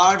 8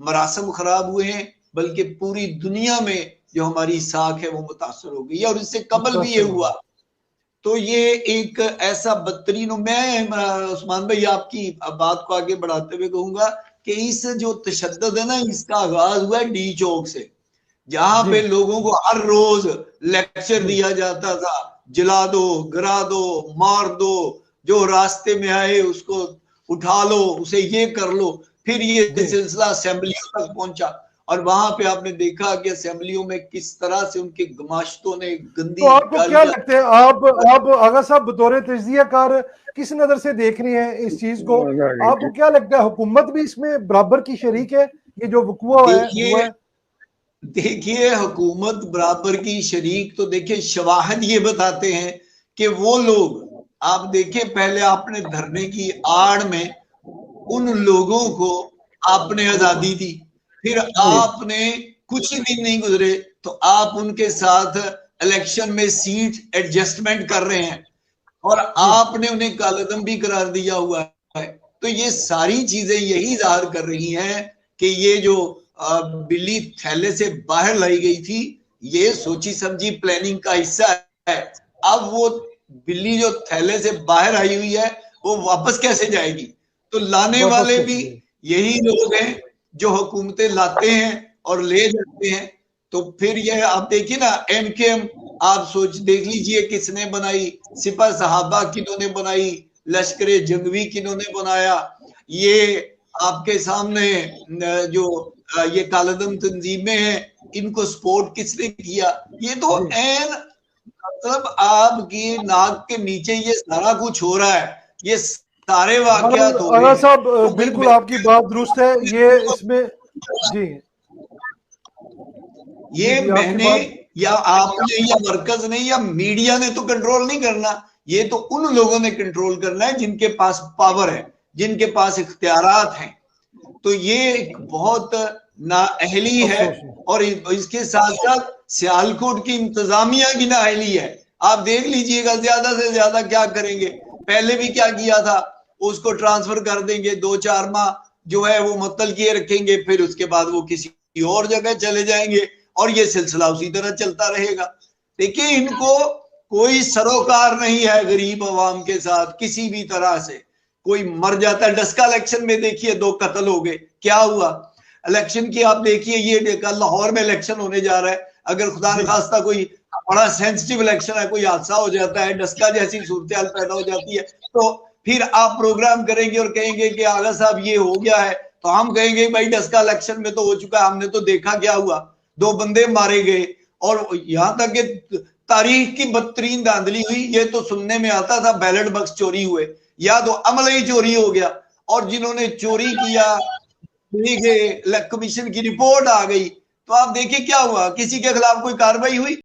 मरासम खराब हुए हैं, बल्कि पूरी दुनिया में जो हमारी साख है वो मुतासर हो गई है। और इससे कबल भी ये हुआ। तो ये एक ऐसा बदतरीन, मैं उस्मान भाई आपकी बात को आगे बढ़ाते हुए कहूंगा कि इस जो तशद्दुद है ना, इसका आगाज हुआ है डी चौक से, जहां पे लोगों को हर रोज लेक्चर दिया जाता था, जला दो, गिरा दो, मार दो, जो रास्ते में आए उसको उठा लो, उसे ये कर लो। फिर ये सिलसिला असेंबलियों तक पहुंचा और वहां पे आपने देखा कि असेंबलियों में किस तरह से उनके गमाश्तों ने गंदी। तो आपको क्या लगता है, आप आगा साहब बतौर तजज़िया कार किस नजर से देख रहे हैं इस चीज को? आपको क्या लगता है हुकूमत भी इसमें बराबर की शरीक है? ये जो वक़ुआ है देखिए हुकूमत बराबर की शरीक, तो देखिए शवाहद ये बताते हैं कि वो लोग, आप देखिए पहले आपने धरने की आड़ में उन लोगों को आपने आजादी दी, फिर आपने कुछ ही दिन नहीं गुजरे तो आप उनके साथ इलेक्शन में सीट एडजस्टमेंट कर रहे हैं और आपने उन्हें कालेदम भी करार दिया हुआ है। तो ये सारी चीजें यही जाहिर कर रही हैं कि ये जो बिल्ली थैले से बाहर लाई गई थी, ये सोची समझी प्लानिंग का हिस्सा है। अब वो बिल्ली जो थैले से बाहर आई हुई है वो वापस कैसे जाएगी? तो लाने वाले भी यही लोग हैं जो हुकूमतें लाते हैं और ले जाते हैं। तो फिर ये आप देखिए ना, एमकेएम आप सोच देख लीजिए किसने बनाई, सिपा सहाबा किन्होंने बनाई, लश्करे जंगवी किन्होंने बनाया, ये आपके सामने जो ये कालेदम तंजीमें हैं इनको सपोर्ट किसने किया? ये तो एन मतलब आपकी नाक के नीचे ये सारा कुछ हो रहा है, ये सारे वाकयात हो रहे हैं। साहब बिल्कुल आपकी बात दुरुस्त है। ये इसमें जी ये मैंने या आपने या मरकज ने या मीडिया ने तो कंट्रोल नहीं करना, ये तो उन लोगों ने कंट्रोल करना है जिनके पास पावर है, जिनके पास इख्तियारात हैं। तो ये एक बहुत नाअहली है और इसके साथ साथ सियालकोट की इंतजामिया की नाअहली है। आप देख लीजिएगा ज्यादा से ज्यादा क्या करेंगे। पहले भी क्या किया था, उसको ट्रांसफर कर देंगे, 2-4 माह जो है वो मुअत्तल किए रखेंगे, फिर उसके बाद वो किसी और जगह चले जाएंगे और ये सिलसिला उसी तरह चलता रहेगा। देखिए इनको कोई सरोकार नहीं है गरीब अवाम के साथ किसी भी तरह से। कोई मर जाता है, डस्का इलेक्शन में देखिए 2 कत्ल हो गए, क्या हुआ? इलेक्शन की आप देखिए, ये लाहौर में इलेक्शन होने जा रहा है, अगर खुदा न खास्ता कोई बड़ा सेंसिटिव इलेक्शन है, कोई हादसा हो जाता है, डस्का जैसी सूरत हाल पैदा हो जाती है, तो फिर आप प्रोग्राम करेंगे और कहेंगे कि आगा साहब ये हो गया है, तो हम कहेंगे भाई डस्का इलेक्शन में तो हो चुका है, हमने तो देखा क्या हुआ, 2 बंदे मारे गए और यहाँ तक कि तारीख की बदतरीन धांधली हुई। ये तो सुनने में आता था बैलेट बक्स चोरी हुए, या तो अमल ही चोरी हो गया, और जिन्होंने चोरी किया कमीशन की रिपोर्ट आ गई, तो आप देखिए क्या हुआ, किसी के खिलाफ कोई कार्रवाई हुई?